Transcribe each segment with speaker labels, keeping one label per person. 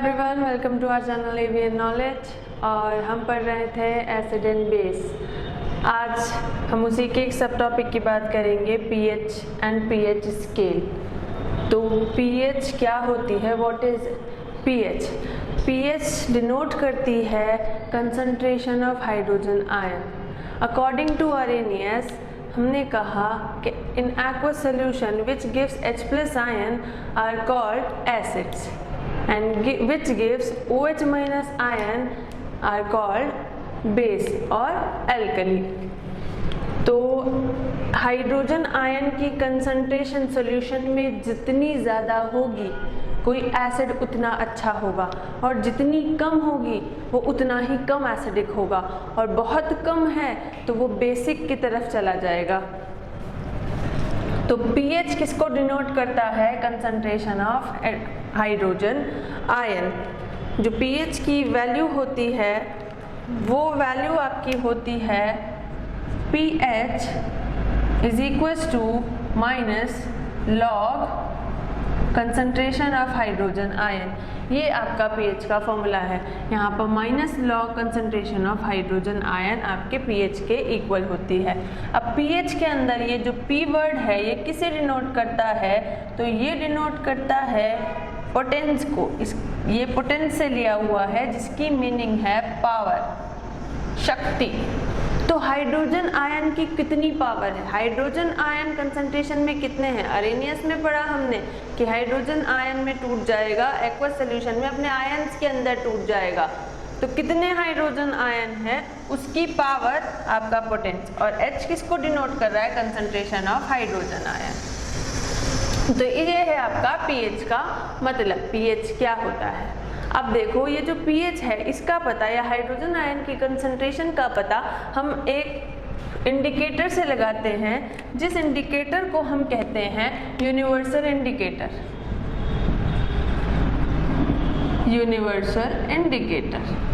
Speaker 1: Everyone, welcome to our channel AVN knowledge. और हम पढ़ रहे थे एसिड एंड बेस। आज हम उसी के एक सब टॉपिक की बात करेंगे, पीएच एंड पीएच स्केल। तो पीएच क्या होती है, what is pH? PH denote करती है concentration of hydrogen ion. According to Arrhenius हमने कहा कि in aqueous solution which gives H+ ion are called acids and which gives OH- ion are called base और alkali। तो hydrogen ion की concentration solution में जितनी ज़्यादा होगी कोई एसिड उतना अच्छा होगा, और जितनी कम होगी वो उतना ही कम एसिडिक होगा, और बहुत कम है तो वो बेसिक की तरफ चला जाएगा। तो पीएच किसको डिनोट करता है? Concentration of hydrogen ion. जो पीएच की वैल्यू होती है वो वैल्यू आपकी होती है pH is equals to minus log concentration of hydrogen ion. ये आपका पीएच का फॉर्मूला है। यहाँ पर minus log concentration of hydrogen ion आपके पीएच के इक्वल होती है। अब पीएच के अंदर ये जो पी वर्ड है ये किसे डिनोट करता है? तो ये डिनोट करता है पोटेंस को। ये पोटेंस से लिया हुआ है जिसकी मीनिंग है पावर, शक्ति। तो हाइड्रोजन आयन की कितनी पावर है? हाइड्रोजन आयन कंसंट्रेशन में कितने हैं? अरेनियस में पढ़ा हमने कि हाइड्रोजन आयन में टूट जाएगा, एक्वस सॉल्यूशन में अपने आयन्स के अंदर टूट जाएगा। तो कितने हाइड्रोजन आयन है उसकी पावर आपका पोटेंस। और H किसको डिनोट कर रहा है? Concentration of hydrogen ion. तो ये है आपका पीएच का मतलब। पीएच क्या होता है? अब देखो, ये जो पीएच है इसका पता या हाइड्रोजन आयन की कंसंट्रेशन का पता हम एक इंडिकेटर से लगाते हैं, जिस इंडिकेटर को हम कहते हैं यूनिवर्सल इंडिकेटर। Universal indicator.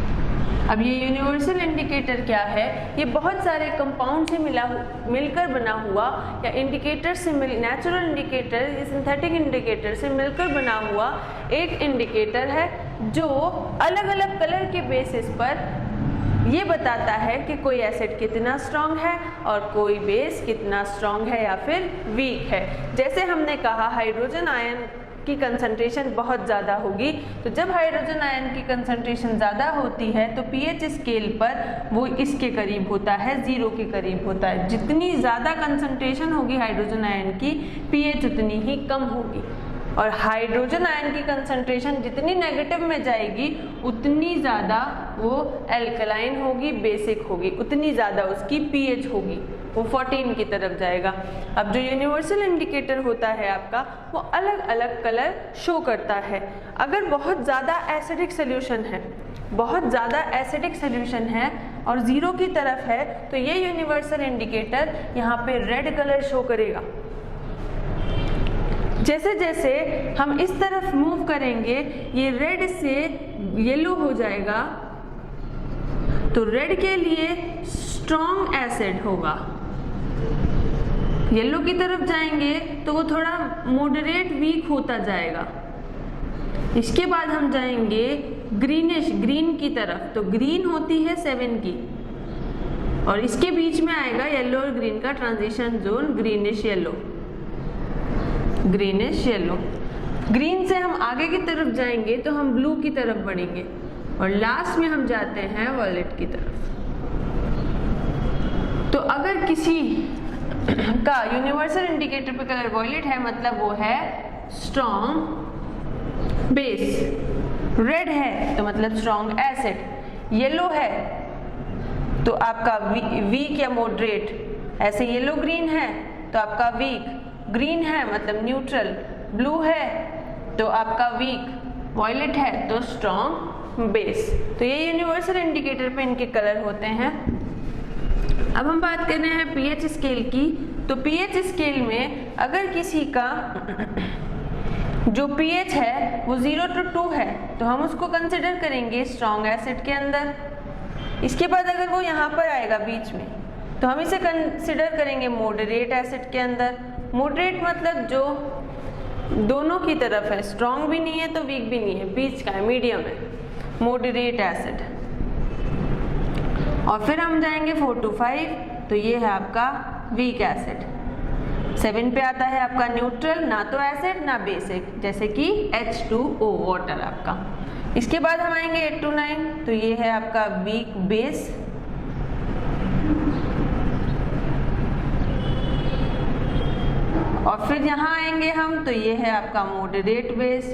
Speaker 1: अब ये यूनिवर्सल इंडिकेटर क्या है? ये बहुत सारे कंपाउंड से मिलकर बना हुआ, या इंडिकेटर से नेचुरल इंडिकेटर या सिंथेटिक इंडिकेटर से मिलकर बना हुआ एक इंडिकेटर है जो अलग अलग कलर के बेसिस पर ये बताता है कि कोई एसिड कितना स्ट्रांग है और कोई बेस कितना स्ट्रांग है या फिर वीक है। जैसे हमने कहा हाइड्रोजन आयन की कंसंट्रेशन बहुत ज़्यादा होगी, तो जब हाइड्रोजन आयन की कंसंट्रेशन ज़्यादा होती है तो पीएच स्केल पर वो इसके करीब होता है, 0 के करीब होता है। जितनी ज़्यादा कंसंट्रेशन होगी हाइड्रोजन आयन की, पीएच उतनी ही कम होगी। और हाइड्रोजन आयन की कंसंट्रेशन जितनी नेगेटिव में जाएगी उतनी ज़्यादा वो एल्कलाइन होगी, बेसिक होगी, उतनी ज़्यादा उसकी पीएच होगी, वो 14 की तरफ जाएगा। अब जो यूनिवर्सल इंडिकेटर होता है आपका वो अलग अलग कलर शो करता है। अगर बहुत ज़्यादा एसिडिक सोल्यूशन है, बहुत ज़्यादा एसिडिक सोल्यूशन है और 0 की तरफ है, तो ये यूनिवर्सल इंडिकेटर यहाँ पे रेड कलर शो करेगा। जैसे जैसे हम इस तरफ मूव करेंगे ये रेड से येलो हो जाएगा, तो रेड के लिए स्ट्रॉन्ग एसिड होगा। येलो की तरफ जाएंगे तो वो थोड़ा मॉडरेट वीक होता जाएगा। इसके बाद हम जाएंगे ग्रीनिश, ग्रीन की तरफ, तो ग्रीन होती है 7 की, और इसके बीच में आएगा येलो और ग्रीन का transition zone, greenish yellow, greenish yellow. Green से हम आगे की तरफ जाएंगे तो हम ब्लू की तरफ बढ़ेंगे, और लास्ट में हम जाते हैं वॉयलेट की तरफ। तो अगर किसी का यूनिवर्सल इंडिकेटर पे कलर वॉयलेट है मतलब वो है स्ट्रॉन्ग बेस, रेड है तो मतलब स्ट्रॉन्ग एसिड, येलो है तो आपका वीक या मॉडरेट, ऐसे येलो ग्रीन है तो आपका वीक, ग्रीन है मतलब न्यूट्रल, ब्लू है तो आपका वीक, वॉयलेट है तो स्ट्रॉन्ग बेस। तो ये यूनिवर्सल इंडिकेटर पे इनके कलर होते हैं। अब हम बात कर रहे हैं पीएच स्केल की। तो पीएच स्केल में अगर किसी का जो पीएच है वो 0 to 2 है तो हम उसको कंसिडर करेंगे स्ट्रॉन्ग एसिड के अंदर। इसके बाद अगर वो यहाँ पर आएगा बीच में तो हम इसे कंसिडर करेंगे मॉडरेट एसिड के अंदर। मॉडरेट मतलब जो दोनों की तरफ है, स्ट्रॉन्ग भी नहीं है तो वीक भी नहीं है, बीच का है, मीडियम है, मॉडरेट एसिड। और फिर हम जाएंगे 4 to 5, तो ये है आपका वीक एसिड। 7 पे आता है आपका न्यूट्रल, ना तो एसिड ना बेसिक, जैसे कि H2O वाटर आपका। इसके बाद हम आएंगे 8 to 9, तो ये है आपका वीक बेस। और फिर यहाँ आएंगे हम, तो ये है आपका मॉडरेट बेस।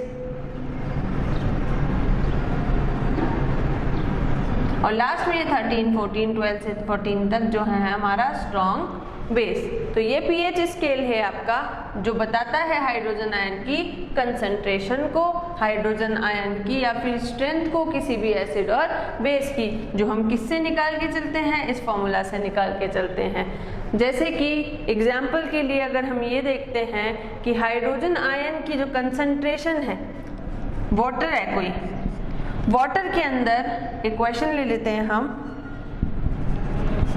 Speaker 1: और लास्ट में ये 13, 14, 12 से 14 तक जो है हमारा स्ट्रॉन्ग बेस। तो ये पीएच स्केल है आपका, जो बताता है हाइड्रोजन आयन की कंसंट्रेशन को, हाइड्रोजन आयन की या फिर स्ट्रेंथ को किसी भी एसिड और बेस की, जो हम किससे निकाल के चलते हैं, इस फॉर्मूला से निकाल के चलते हैं। जैसे कि एग्जाम्पल के लिए अगर हम ये देखते हैं कि हाइड्रोजन आयन की जो कंसंट्रेशन है, वाटर है कोई, वाटर के अंदर एक क्वेश्चन ले लेते हैं हम।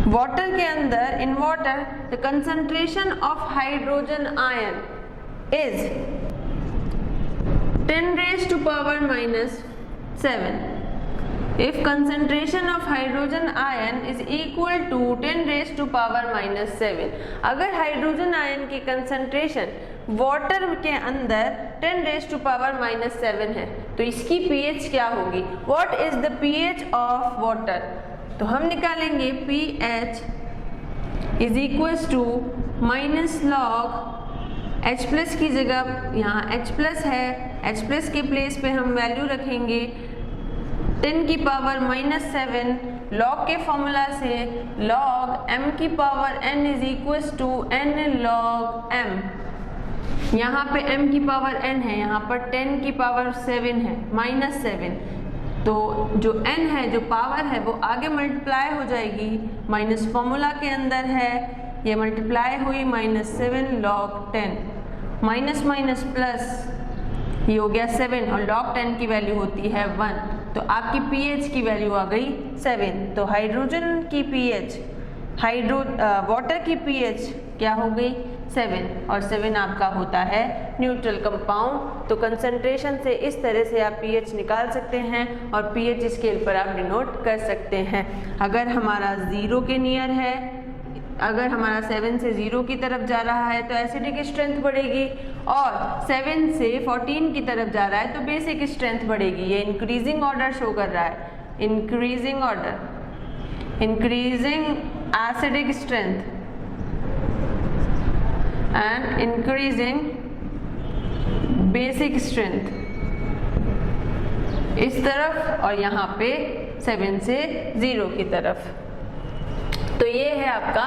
Speaker 1: वाटर के अंदर, in water the concentration of hydrogen ion is 10 raised to power minus 7. If concentration of hydrogen ion is equal to 10 raised to power minus 7, अगर हाइड्रोजन आयन की कंसंट्रेशन वाटर के अंदर 10 raised to power minus 7 है, तो इसकी pH क्या होगी? What is the pH of water? तो हम निकालेंगे pH is equals to minus log H plus की जगह यहाँ H प्लस है, H प्लस के प्लेस पे हम वैल्यू रखेंगे 10 की पावर माइनस 7, लॉग के फॉर्मूला से log m की power n is equals to n log m। यहाँ पे m की पावर n है, यहाँ पर 10 की पावर 7 है, माइनस 7, तो जो n है, जो पावर है, वो आगे मल्टीप्लाई हो जाएगी, माइनस फॉर्मूला के अंदर है, ये मल्टीप्लाई हुई minus 7 log 10, minus minus plus, ये हो गया 7 और log 10 की वैल्यू होती है 1, तो आपकी pH की वैल्यू आ गई 7। तो हाइड्रोजन की pH, वाटर की pH क्या हो गई 7, और 7 आपका होता है न्यूट्रल कंपाउंड। तो कंसंट्रेशन से इस तरह से आप pH निकाल सकते हैं और pH स्केल पर आप डिनोट कर सकते हैं। अगर हमारा 0 के नियर है, अगर हमारा 7 से 0 की तरफ जा रहा है तो एसिडिक स्ट्रेंथ बढ़ेगी, और 7 से 14 की तरफ जा रहा है तो बेसिक स्ट्रेंथ बढ़ेगी। ये इंक्रीजिंग ऑर्डर शो कर रहा है, increasing order, increasing acidic strength and increasing basic strength इस तरफ, और यहाँ पे 7 से 0 की तरफ। तो ये है आपका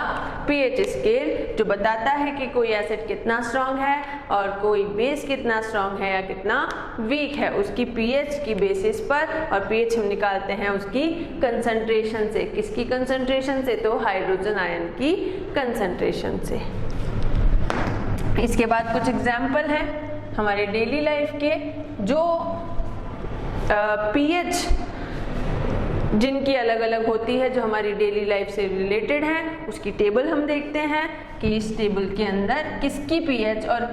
Speaker 1: pH स्केल, जो बताता है कि कोई एसिड कितना स्ट्रांग है और कोई बेस कितना स्ट्रांग है या कितना वीक है, उसकी pH की बेसिस पर। और pH हम निकालते हैं उसकी कंसंट्रेशन से। किसकी कंसंट्रेशन से? तो हाइड्रोजन आयन की कंसंट्रेशन से। इसके बाद कुछ एग्जाम्पल हैं हमारे डेली लाइफ के, जो pH जिनकी अलग अलग होती है, जो हमारी डेली लाइफ से रिलेटेड है, उसकी टेबल हम देखते हैं कि इस टेबल के अंदर किसकी pH और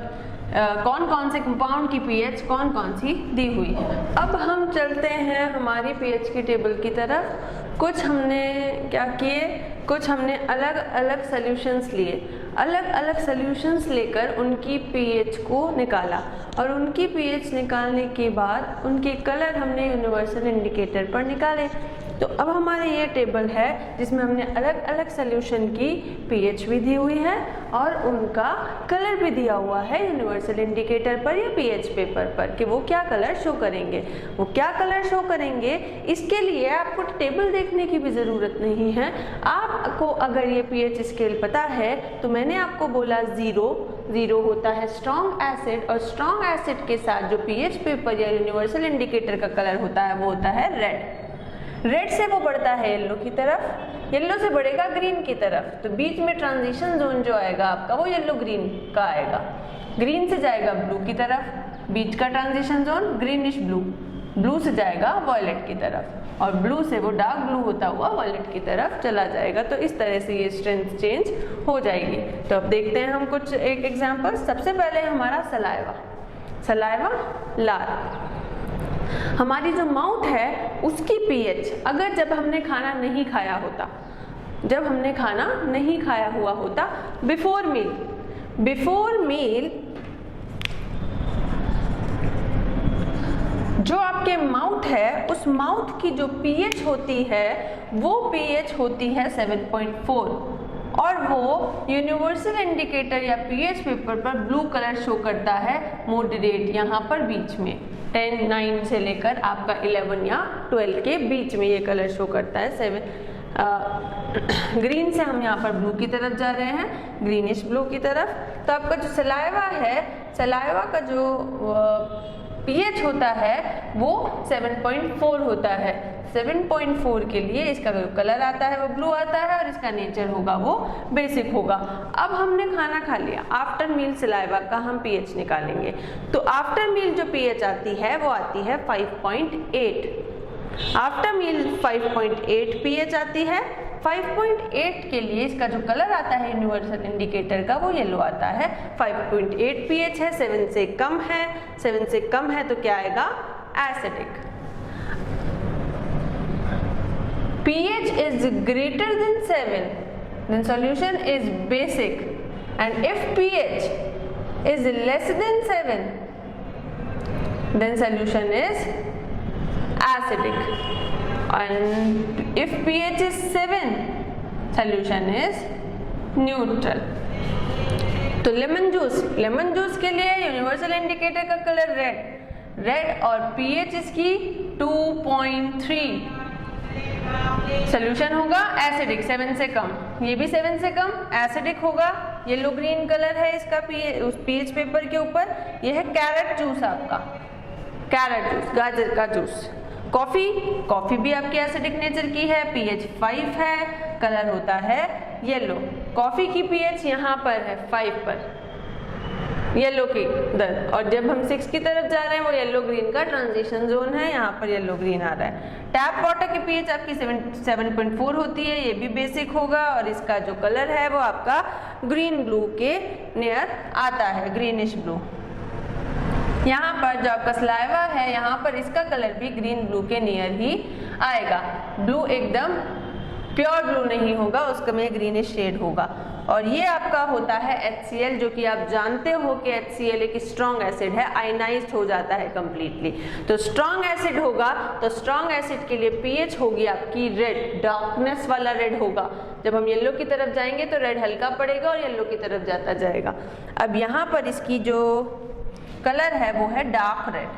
Speaker 1: कौन कौन से कंपाउंड की pH कौन कौन सी दी हुई है। अब हम चलते हैं हमारी pH की टेबल की तरफ। कुछ हमने क्या किए, कुछ हमने अलग अलग सॉल्यूशंस लिए, अलग अलग सॉल्यूशंस लेकर उनकी pH को निकाला, और उनकी pH निकालने के बाद उनके कलर हमने यूनिवर्सल इंडिकेटर पर निकाले। तो अब हमारे ये टेबल है जिसमें हमने अलग अलग सॉल्यूशन की pH भी दी हुई है और उनका कलर भी दिया हुआ है यूनिवर्सल इंडिकेटर पर या pH पेपर पर कि वो क्या कलर शो करेंगे। वो क्या कलर शो करेंगे, इसके लिए आपको टेबल देखने की भी ज़रूरत नहीं है। आपको अगर ये pH स्केल पता है तो मैंने आपको बोला 0 होता है स्ट्रॉन्ग एसिड, और स्ट्रॉन्ग एसिड के साथ जो pH पेपर या यूनिवर्सल इंडिकेटर का कलर होता है वो होता है रेड। रेड से वो बढ़ता है येलो की तरफ, येलो से बढ़ेगा ग्रीन की तरफ, तो बीच में ट्रांजिशन जोन जो आएगा आपका वो येलो ग्रीन का आएगा। ग्रीन से जाएगा ब्लू की तरफ, बीच का transition zone greenish blue, blue से जाएगा वॉयलेट की तरफ, और ब्लू से वो डार्क ब्लू होता हुआ वॉयलेट की तरफ चला जाएगा। तो इस तरह से ये स्ट्रेंथ चेंज हो जाएगी। तो अब देखते हैं हम कुछ एक एग्जाम्पल। सबसे पहले हमारा सलाइवा। सलाइवा, लार। हमारी जो माउथ है उसकी पीएच अगर जब हमने खाना नहीं खाया होता, जब हमने खाना नहीं खाया हुआ होता, बिफोर मील जो आपके माउथ है उस माउथ की जो पीएच होती है वो पीएच होती है 7.4 और वो यूनिवर्सल इंडिकेटर या पीएच पेपर पर ब्लू कलर शो करता है मॉडरेट, यहाँ पर बीच में 10, 9 से लेकर आपका 11 या 12 के बीच में ये कलर शो करता है। 7 ग्रीन से हम यहाँ पर ब्लू की तरफ जा रहे हैं, ग्रीनिश ब्लू की तरफ। तो आपका जो सलाइवा है, सलाइवा का जो पीएच होता है वो 7.4 होता है। 7.4 के लिए इसका जो कलर आता है वो ब्लू आता है और इसका नेचर होगा वो बेसिक होगा। अब हमने खाना खा लिया, आफ्टर मील सलाइवा का हम पीएच निकालेंगे। तो आफ्टर मील जो पीएच आती है वो आती है 5.8। आफ्टर मील 5.8 पीएच आती है। 5.8 के लिए इसका जो कलर आता है यूनिवर्सल इंडिकेटर का वो येलो आता है। 5.8 पीएच है, 7 से कम है, 7 से कम है तो क्या आएगा? Acidic. pH is greater than 7 then solution is basic, and if pH is less than 7 then solution is acidic, and if pH is 7 solution is neutral। तो लेमन जूस के लिए यूनिवर्सल इंडिकेटर का कलर रेड और pH इसकी 2.3, solution होगा acidic, 7 से कम, ये भी 7 से कम एसिडिक होगा। येलो ग्रीन कलर है इसका पीएच पेपर के ऊपर। ये है कैरेट जूस, आपका कैरेट जूस, गाजर का जूस। कॉफी भी आपकी एसिडिक नेचर की है, पीएच 5 है, कलर होता है येलो। कॉफी की पीएच यहाँ पर है 5 पर, येलो की दर, और जब हम 6 की तरफ जा रहे हैं वो येलो ग्रीन का ट्रांजिशन जोन है, यहाँ पर येलो ग्रीन आ रहा है। टैप वाटर की पीएच आपकी 7.4 होती है, ये भी बेसिक होगा, और इसका जो कलर है वो आपका ग्रीन ब्लू के नियर आता है, ग्रीनिश ब्लू। यहाँ पर जो आपका सलाइवा है यहाँ पर इसका कलर भी ग्रीन ब्लू के नियर ही आएगा। ब्लू एकदम प्योर ब्लू नहीं होगा, उसका में ग्रीनिश शेड होगा। और ये आपका होता है HCl, जो कि आप जानते हो कि HCl एक स्ट्रॉन्ग एसिड है, आयनाइज्ड हो जाता है कंप्लीटली। तो स्ट्रॉन्ग एसिड होगा तो स्ट्रॉन्ग एसिड के लिए पीएच होगी आपकी रेड, डार्कनेस वाला रेड होगा। जब हम येलो की तरफ जाएंगे तो रेड हल्का पड़ेगा और येलो की तरफ जाता जाएगा। अब यहाँ पर इसकी जो कलर है वो है डार्क रेड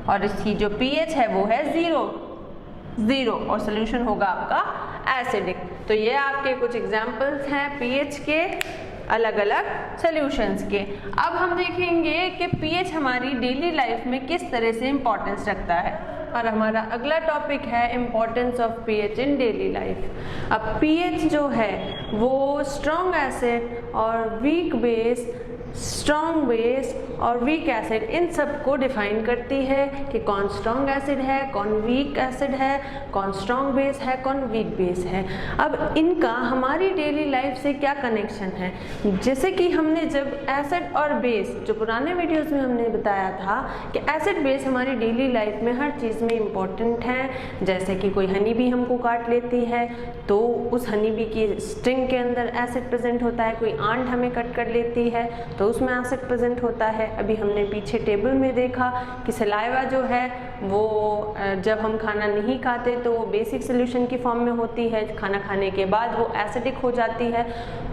Speaker 1: और इसकी जो पीएच है वो है 0 और सोल्यूशन होगा आपका एसिडिक। तो ये आपके कुछ एग्जांपल्स हैं पीएच के अलग अलग सॉल्यूशंस के। अब हम देखेंगे कि पीएच हमारी डेली लाइफ में किस तरह से इम्पोर्टेंस रखता है, और हमारा अगला टॉपिक है importance of pH in daily life. अब पीएच जो है वो स्ट्रॉन्ग एसिड और वीक बेस, स्ट्रॉन्ग बेस और वीक एसिड, इन सब को डिफाइन करती है कि कौन स्ट्रॉन्ग एसिड है, कौन वीक एसिड है, कौन स्ट्रॉन्ग बेस है, कौन वीक बेस है। अब इनका हमारी डेली लाइफ से क्या कनेक्शन है, जैसे कि हमने जब एसिड और बेस, जो पुराने वीडियोस में हमने बताया था कि एसिड बेस हमारी डेली लाइफ में हर चीज़ में इम्पॉर्टेंट है। जैसे कि कोई हनी बी हमको काट लेती है तो उस हनी बी की स्टिंग के अंदर एसिड प्रेजेंट होता है, कोई आंट हमें कट कर लेती है तो उसमें एसिड प्रेजेंट होता है। अभी हमने पीछे टेबल में देखा कि सलाइवा जो है वो जब हम खाना नहीं खाते तो वो बेसिक सोल्यूशन की फॉर्म में होती है, खाना खाने के बाद वो एसिडिक हो जाती है।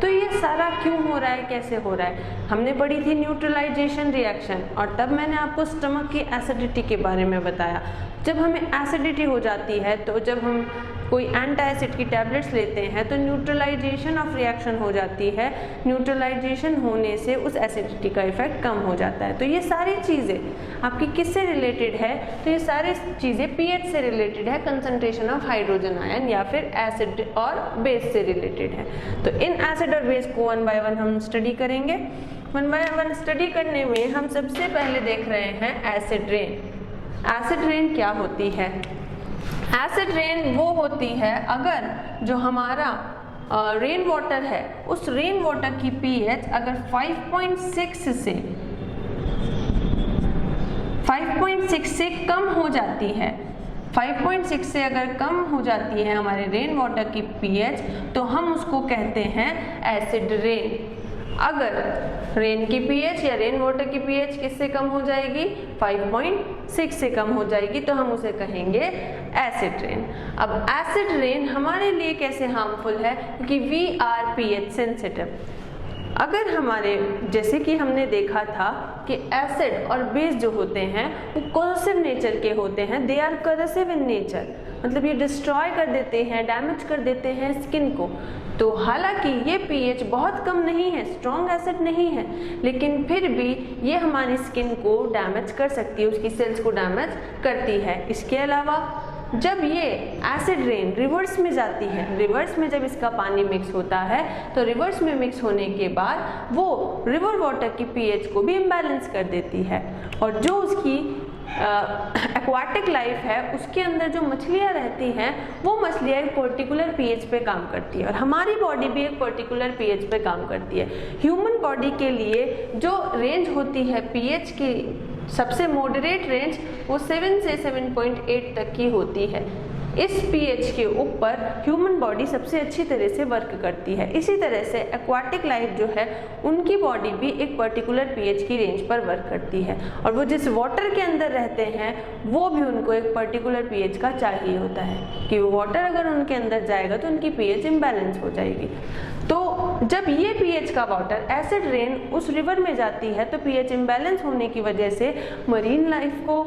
Speaker 1: तो ये सारा क्यों हो रहा है, कैसे हो रहा है? हमने पढ़ी थी न्यूट्रलाइजेशन रिएक्शन, और तब मैंने आपको स्टमक की एसिडिटी के बारे में बताया। जब हमें एसिडिटी हो जाती है तो जब हम कोई एंटी एसिड की टैबलेट्स लेते हैं तो न्यूट्रलाइजेशन ऑफ रिएक्शन हो जाती है। न्यूट्रलाइजेशन होने से उस एसिडिटी का इफेक्ट कम हो जाता है। तो ये सारी चीज़ें आपकी किससे रिलेटेड है? तो ये सारी चीज़ें पीएच से रिलेटेड है, कंसंट्रेशन ऑफ हाइड्रोजन आयन, या फिर एसिड और बेस से रिलेटेड है। तो इन एसिड और बेस को 1 बाय 1 हम स्टडी करेंगे। 1 बाय 1 स्टडी करने में हम सबसे पहले देख रहे हैं एसिड रेन। एसिड रेन क्या होती है? एसिड रेन वो होती है अगर जो हमारा रेन वाटर है उस रेन वाटर की पीएच अगर 5.6 से 5.6 से कम हो जाती है, 5.6 से अगर कम हो जाती है हमारे रेन वाटर की पीएच, तो हम उसको कहते हैं एसिड रेन। अगर रेन की पीएच या रेन वाटर की पीएच किससे कम हो जाएगी, 5.6 से कम हो जाएगी, तो हम उसे कहेंगे एसिड रेन। अब एसिड रेन हमारे लिए कैसे हार्मफुल है, क्योंकि वी आर पीएच सेंसिटिव। अगर हमारे, जैसे कि हमने देखा था कि एसिड और बेस जो होते हैं वो कोरोसिव नेचर के होते हैं, they are corrosive in nature, मतलब ये डिस्ट्रॉय कर देते हैं, डैमेज कर देते हैं स्किन को। तो हालांकि ये पीएच बहुत कम नहीं है, स्ट्रॉन्ग एसिड नहीं है, लेकिन फिर भी ये हमारी स्किन को डैमेज कर सकती है, उसकी सेल्स को डैमेज करती है। इसके अलावा जब ये एसिड रेन रिवर्स में जाती है, रिवर्स में जब इसका पानी मिक्स होता है, तो रिवर्स में मिक्स होने के बाद वो रिवर वाटर की पीएच को भी इम्बैलेंस कर देती है, और जो उसकी एक्वाटिक लाइफ है उसके अंदर जो मछलियाँ रहती हैं वो मछलियाँ एक पर्टिकुलर पीएच पे काम करती है, और हमारी बॉडी भी एक पर्टिकुलर पीएच पे काम करती है। ह्यूमन बॉडी के लिए जो रेंज होती है पीएच की, सबसे मॉडरेट रेंज वो 7 से 7.8 तक की होती है। इस पीएच के ऊपर ह्यूमन बॉडी सबसे अच्छी तरह से वर्क करती है। इसी तरह से एक्वाटिक लाइफ जो है उनकी बॉडी भी एक पर्टिकुलर पीएच की रेंज पर वर्क करती है, और वो जिस वाटर के अंदर रहते हैं वो भी उनको एक पर्टिकुलर पीएच का चाहिए होता है, कि वो वाटर अगर उनके अंदर जाएगा तो उनकी पीएच इम्बैलेंस हो जाएगी। तो जब ये पीएच का वाटर एसिड रेन उस रिवर में जाती है, तो पीएच इम्बैलेंस होने की वजह से मरीन लाइफ को,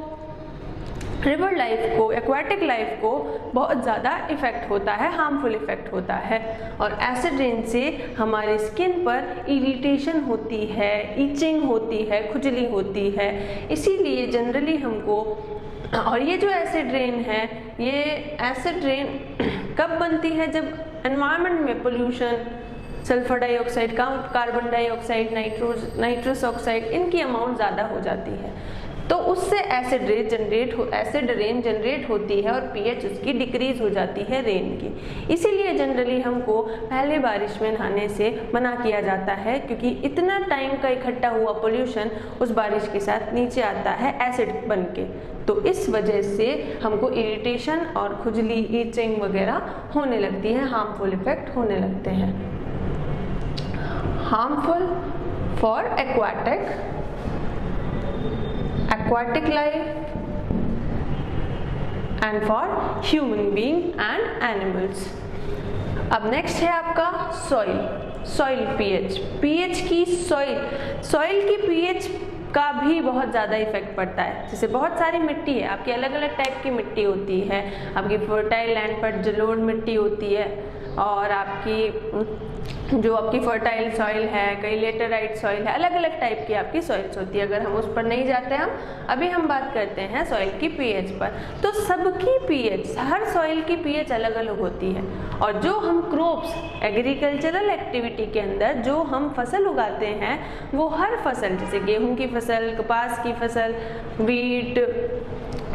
Speaker 1: रिवर लाइफ को, एक्वाटिक लाइफ को बहुत ज़्यादा इफेक्ट होता है, हार्मफुल इफेक्ट होता है। और एसिड रेन से हमारी स्किन पर इरिटेशन होती है, ईचिंग होती है, खुजली होती है। इसीलिए जनरली हमको, और ये जो एसिड रेन है, ये एसिड रेन कब बनती है, जब एनवायरनमेंट में pollution, sulphur dioxide, carbon dioxide, nitrous oxide, इनकी अमाउंट ज़्यादा हो जाती है, तो उससे एसिड रेन जनरेट होती है और पीएच उसकी डिक्रीज हो जाती है रेन की। इसीलिए जनरली हमको पहले बारिश में नहाने से मना किया जाता है, क्योंकि इतना टाइम का इकट्ठा हुआ पोल्यूशन उस बारिश के साथ नीचे आता है एसिड बन के, तो इस वजह से हमको इरिटेशन और खुजली, ईचिंग वगैरह होने लगती है, हार्मफुल इफेक्ट होने लगते हैं। Harmful for aquatic life and for human being and animals। अब नेक्स्ट है आपका सॉइल पीएच की सॉइल की पीएच का भी बहुत ज़्यादा इफेक्ट पड़ता है। जैसे बहुत सारी मिट्टी है, आपकी अलग अलग टाइप की मिट्टी होती है, आपकी फर्टाइल लैंड पर जलोढ़ मिट्टी होती है, और आपकी जो आपकी फर्टाइल सॉइल है, कई लेटराइट सॉइल है, अलग अलग टाइप की आपकी सॉइल्स होती है। अगर हम उस पर नहीं जाते, अभी हम बात करते हैं सॉइल की पीएच पर। तो सबकी पीएच, हर सॉइल की पीएच अलग अलग होती है, और जो हम क्रॉप्स, एग्रीकल्चरल एक्टिविटी के अंदर जो हम फसल उगाते हैं, वो हर फसल, जैसे गेहूं की फसल, कपास की फसल, वीट,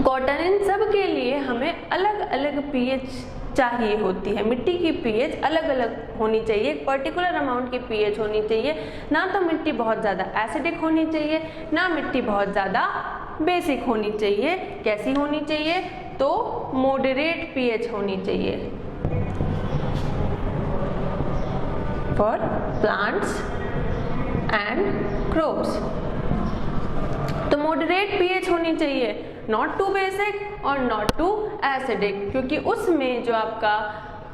Speaker 1: कॉटन, इन सब के लिए हमें अलग अलग पीएच चाहिए होती है। मिट्टी की पीएच अलग अलग होनी चाहिए, एक पर्टिकुलर अमाउंट की पीएच होनी चाहिए। ना तो मिट्टी बहुत ज़्यादा एसिडिक होनी चाहिए, ना मिट्टी बहुत ज़्यादा बेसिक होनी चाहिए। कैसी होनी चाहिए? तो मॉडरेट पीएच होनी चाहिए फॉर प्लांट्स एंड क्रॉप्स। तो मॉडरेट पीएच होनी चाहिए, नॉट टू बेसिक और नॉट टू एसिडिक, क्योंकि उसमें जो आपका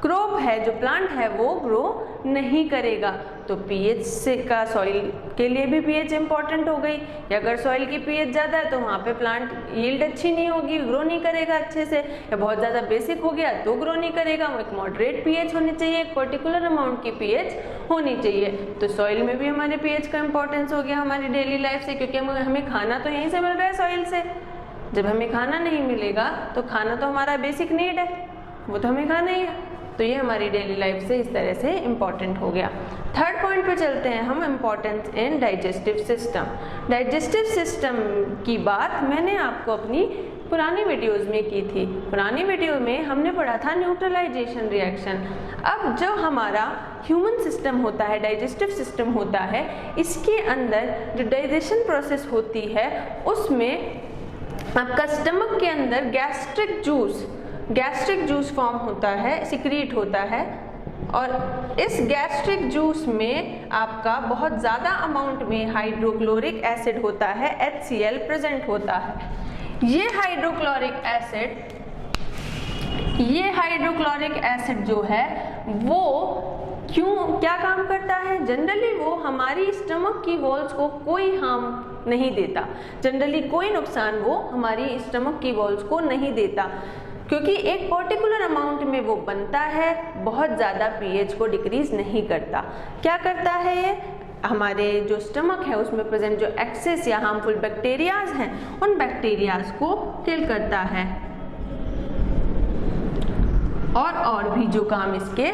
Speaker 1: क्रॉप है, जो प्लांट है, वो ग्रो नहीं करेगा। तो पीएच से का सॉइल के लिए भी पीएच इंपॉर्टेंट हो गई। अगर सॉइल की पीएच ज़्यादा है तो वहाँ पे प्लांट यील्ड अच्छी नहीं होगी, ग्रो नहीं करेगा अच्छे से, या बहुत ज़्यादा बेसिक हो गया तो ग्रो नहीं करेगा। एक मॉडरेट पीएच होनी चाहिए, एक पर्टिकुलर अमाउंट की पीएच होनी चाहिए। तो सॉइल में भी हमारे पीएच का इंपॉर्टेंस हो गया हमारी डेली लाइफ से, क्योंकि हमें खाना तो यहीं से मिल रहा है सॉइल से। जब हमें खाना नहीं मिलेगा तो खाना तो हमारा बेसिक नीड है, वो तो हमें खाना ही है। तो ये हमारी डेली लाइफ से इस तरह से इम्पॉर्टेंट हो गया। थर्ड पॉइंट पे चलते हैं हम, इम्पॉर्टेंस इन डाइजेस्टिव सिस्टम। डाइजेस्टिव सिस्टम की बात मैंने आपको अपनी पुरानी वीडियोस में की थी। पुरानी वीडियो में हमने पढ़ा था न्यूट्रलाइजेशन रिएक्शन। अब जो हमारा ह्यूमन सिस्टम होता है, डाइजेस्टिव सिस्टम होता है, इसके अंदर जो डाइजेशन प्रोसेस होती है उसमें आपका स्टमक के अंदर गैस्ट्रिक जूस फॉर्म होता है, सिक्रीट होता है, और इस गैस्ट्रिक जूस में आपका बहुत ज़्यादा अमाउंट में हाइड्रोक्लोरिक एसिड होता है, HCl प्रेजेंट होता है। ये हाइड्रोक्लोरिक एसिड जो है वो क्या काम करता है? जनरली वो हमारी स्टमक की वॉल्स को कोई हार्म नहीं देता, जनरली कोई नुकसान वो हमारी स्टमक की वॉल्स को नहीं देता, क्योंकि एक पर्टिकुलर अमाउंट में वो बनता है, बहुत ज़्यादा पीएच को डिक्रीज नहीं करता। क्या करता है ये? हमारे जो स्टमक है उसमें प्रेजेंट जो एक्सेस या हार्मफुल बैक्टीरियाज हैं उन बैक्टीरियाज को किल करता है, और भी जो काम इसके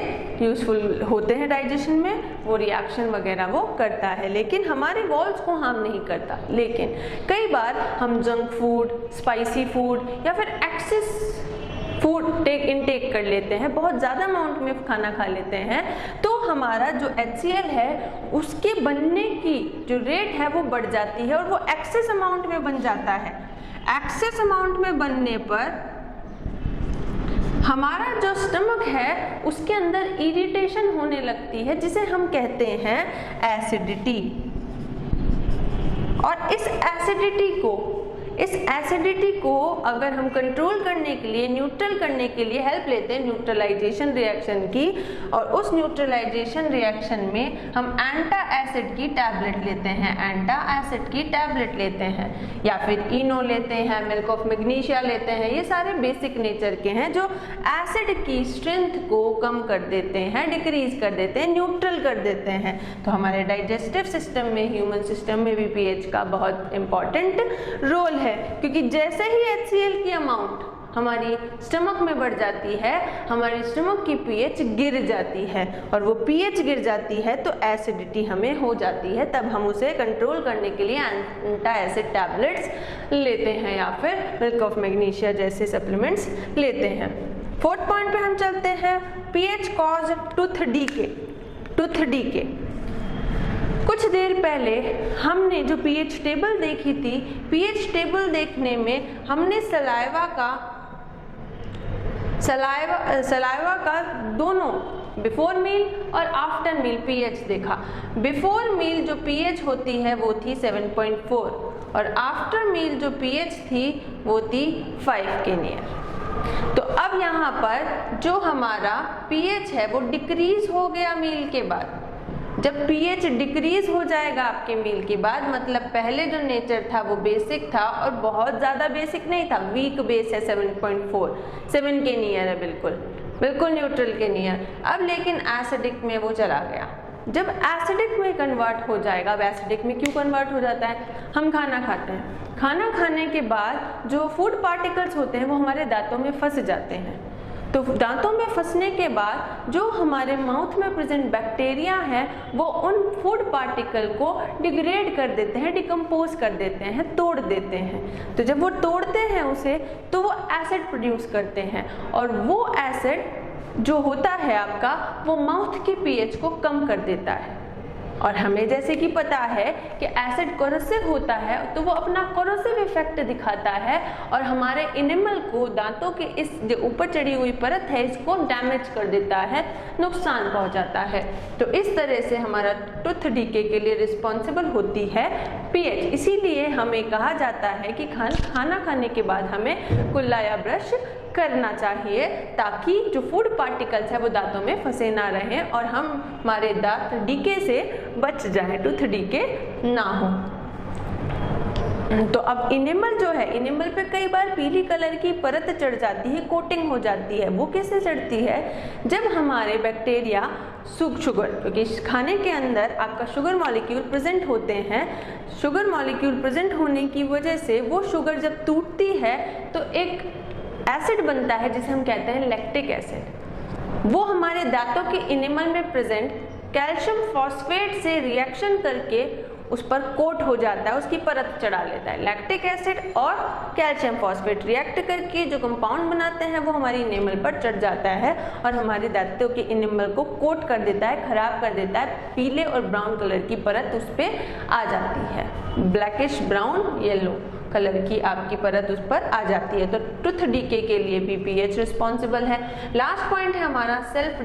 Speaker 1: यूजफुल होते हैं डाइजेशन में, वो रिएक्शन वगैरह वो करता है, लेकिन हमारे वॉल्स को हार्म नहीं करता। लेकिन कई बार हम जंक फूड, स्पाइसी फूड या फिर एक्सेस फूड इनटेक कर लेते हैं, बहुत ज़्यादा अमाउंट में खाना खा लेते हैं, तो हमारा जो HCl है उसके बनने की जो रेट है वो बढ़ जाती है और वो एक्सेस अमाउंट में बन जाता है। एक्सेस अमाउंट में बनने पर हमारा जो स्टमक है उसके अंदर इरिटेशन होने लगती है, जिसे हम कहते हैं एसिडिटी। और इस एसिडिटी को अगर हम कंट्रोल करने के लिए, न्यूट्रल करने के लिए हेल्प लेते हैं न्यूट्रलाइजेशन रिएक्शन की, और उस न्यूट्रलाइजेशन रिएक्शन में हम एंटा एसिड की टैबलेट लेते हैं, या फिर इनो लेते हैं, मिल्क ऑफ मैग्नीशिया लेते हैं। ये सारे बेसिक नेचर के हैं जो एसिड की स्ट्रेंथ को कम कर देते हैं, डिक्रीज कर देते हैं, न्यूट्रल कर देते हैं। तो हमारे डाइजेस्टिव सिस्टम में, ह्यूमन सिस्टम में भी पीएच का बहुत इंपॉर्टेंट रोल है, क्योंकि जैसे ही HCl की अमाउंट हमारी स्टमक में बढ़ जाती है, हमारी स्टमक की पीएच गिर जाती है, और वो पीएच गिर जाती है तो एसिडिटी हमें हो जाती है। तब हम उसे कंट्रोल करने के लिए एंटा एसिड टैबलेट्स लेते हैं या फिर मिल्क ऑफ मैग्नीशिया जैसे सप्लीमेंट्स लेते हैं। फोर्थ पॉइंट पे हम चलते हैं, पीएच कॉज टूथ डीके। कुछ देर पहले हमने जो पीएच टेबल देखी थी, पीएच टेबल देखने में हमने सलाइवा का दोनों बिफोर मील और आफ्टर मील पीएच देखा। बिफोर मील जो पीएच होती है वो थी 7.4 और आफ्टर मील जो पीएच थी वो थी 5 के नियर। तो अब यहाँ पर जो हमारा पीएच है वो डिक्रीज हो गया मील के बाद। जब पीएच डिक्रीज हो जाएगा आपके मील के बाद, मतलब पहले जो नेचर था वो बेसिक था और बहुत ज़्यादा बेसिक नहीं था, वीक बेस है 7.4, 7 के नियर है, बिल्कुल न्यूट्रल के नियर। अब लेकिन एसिडिक में वो चला गया। जब एसिडिक में कन्वर्ट हो जाएगा, अब एसिडिक में क्यों कन्वर्ट हो जाता है? हम खाना खाते हैं, खाना खाने के बाद जो फूड पार्टिकल्स होते हैं वो हमारे दांतों में फंस जाते हैं। तो दांतों में फंसने के बाद जो हमारे माउथ में प्रेजेंट बैक्टीरिया है वो उन फूड पार्टिकल को डिग्रेड कर देते हैं, डिकम्पोज कर देते हैं, तोड़ देते हैं। तो जब वो तोड़ते हैं उसे, तो वो एसिड प्रोड्यूस करते हैं, और वो एसिड जो होता है आपका, वो माउथ के पीएच को कम कर देता है। और हमें जैसे कि पता है कि एसिड कोरोसिव होता है, तो वो अपना कोरोसिव इफेक्ट दिखाता है और हमारे एनिमल को, दांतों के इस जो ऊपर चढ़ी हुई परत है, इसको डैमेज कर देता है, नुकसान पहुंचाता है। तो इस तरह से हमारा टूथ डीके के लिए रिस्पॉन्सिबल होती है पीएच। इसीलिए हमें कहा जाता है कि खाना खाने के बाद हमें कुल्ला या ब्रश करना चाहिए, ताकि जो फूड पार्टिकल्स है वो दांतों में फंसे ना रहें और हमारे दांत डीके से बच जाए, टूथ डीके ना हो। तो अब इनेमल जो है, इनेमल पे कई बार पीली कलर की परत चढ़ जाती है, कोटिंग हो जाती है। वो कैसे चढ़ती है? जब हमारे बैक्टीरिया शुगर, क्योंकि खाने के अंदर आपका शुगर मॉलिक्यूल प्रेजेंट होते हैं, शुगर मॉलिक्यूल प्रेजेंट होने की वजह से वो शुगर जब टूटती है तो एक एसिड बनता है जिसे हम कहते हैं लैक्टिक एसिड। वो हमारे दांतों के इनेमल में प्रेजेंट कैल्शियम फॉस्फेट से रिएक्शन करके उस पर कोट हो जाता है, उसकी परत चढ़ा लेता है। लैक्टिक एसिड और कैल्शियम फॉस्फेट रिएक्ट करके जो कंपाउंड बनाते हैं वो हमारी इनेमल पर चढ़ जाता है और हमारे दांतों के इनेमल को कोट कर देता है, खराब कर देता है। पीले और ब्राउन कलर की परत उस पर आ जाती है, ब्लैकिश ब्राउन येलो। कलर की आपकी परत उस पर आ जाती है। तो टूथ डीके के लिए भी पीएच रिस्पॉन्सिबल है। लास्ट पॉइंट है हमारा self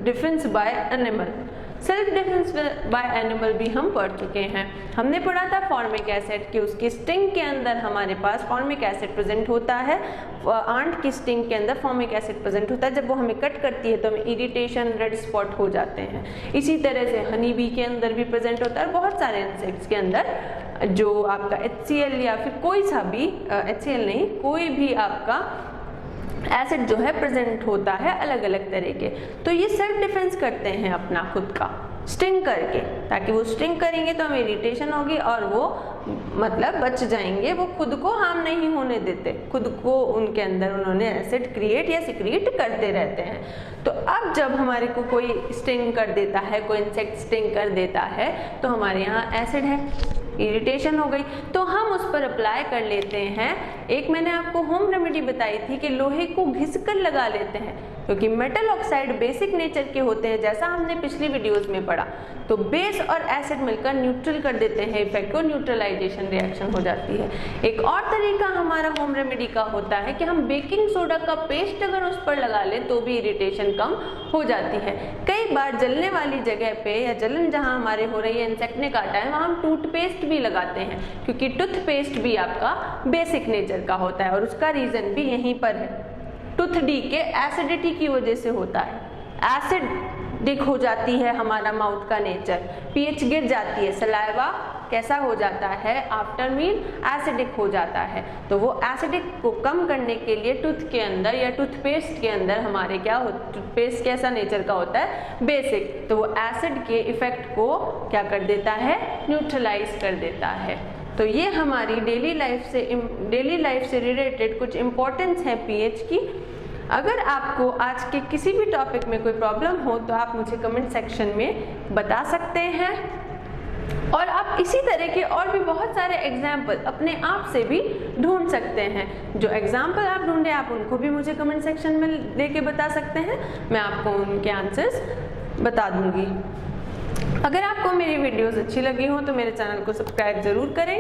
Speaker 1: defence bye animal. Self defence bye animal भी हम पढ़ चुके हैं। हमने पढ़ा था फॉर्मिक एसिड कि उसकी स्टिंग के अंदर हमारे पास फॉर्मिक एसिड प्रेजेंट होता है। आंट की स्टिंग के अंदर फॉर्मिक एसिड प्रेजेंट होता है। जब वो हमें कट करती है तो हमें इरिटेशन, रेड स्पॉट हो जाते हैं। इसी तरह से हनी बी के अंदर भी प्रेजेंट होता है। बहुत सारे इंसेक्ट्स के अंदर जो आपका HCl या फिर कोई सा भी HCl नहीं, कोई भी आपका एसिड जो है प्रेजेंट होता है अलग अलग तरह के। तो ये सेल्फ डिफेंस करते हैं अपना खुद का स्टिंग करके, ताकि वो स्टिंग करेंगे तो हमें इरिटेशन होगी और वो मतलब बच जाएंगे। वो खुद को हार्म नहीं होने देते, खुद को उनके अंदर उन्होंने एसिड क्रिएट या सिक्रिएट करते रहते हैं। तो अब जब हमारे को कोई स्टिंग कर देता है, कोई इंसेक्ट स्टिंग कर देता है, तो हमारे यहाँ एसिड है, इरिटेशन हो गई, तो हम उस पर अप्लाई कर लेते हैं। एक मैंने आपको होम रेमेडी बताई थी कि लोहे को घिसकर लगा लेते हैं, क्योंकि मेटल ऑक्साइड बेसिक नेचर के होते हैं, जैसा हमने पिछली वीडियोस में पढ़ा। तो बेस और एसिड मिलकर न्यूट्रल कर देते हैं इफेक्ट को, न्यूट्रलाइजेशन रिएक्शन हो जाती है। एक और तरीका हमारा होम रेमेडी का होता है कि हम बेकिंग सोडा का पेस्ट अगर उस पर लगा लें तो भी इरिटेशन कम हो जाती है। कई बार जलने वाली जगह पे या जलन जहां हमारे हो रही है, इंसेक्ट ने काटा है, वहां हम टूथपेस्ट भी लगाते हैं, क्योंकि टूथपेस्ट भी आपका बेसिक नेचर का होता है और उसका रीजन भी यहीं पर है। टूथ डीके एसिडिटी की वजह से होता है। एसिडिक हो जाती है हमारा माउथ का नेचर, पीएच गिर जाती है, सलाइवा कैसा हो जाता है, आफ्टर मील एसिडिक हो जाता है। तो वो एसिडिक को कम करने के लिए टूथ के अंदर या टूथपेस्ट के अंदर हमारे क्या हो, टूथपेस्ट कैसा नेचर का होता है, बेसिक, तो वो एसिड के इफेक्ट को क्या कर देता है, न्यूट्रलाइज कर देता है। तो ये हमारी डेली लाइफ से रिलेटेड कुछ इम्पोर्टेंस है पीएच की। अगर आपको आज के किसी भी टॉपिक में कोई प्रॉब्लम हो तो आप मुझे कमेंट सेक्शन में बता सकते हैं, और आप इसी तरह के और भी बहुत सारे एग्जाम्पल अपने आप से भी ढूंढ सकते हैं। जो एग्जाम्पल आप ढूंढे आप उनको भी मुझे कमेंट सेक्शन में लेके बता सकते हैं, मैं आपको उनके आंसर्स बता दूंगी। अगर आपको मेरी वीडियोस अच्छी लगी हो तो मेरे चैनल को सब्सक्राइब जरूर करें।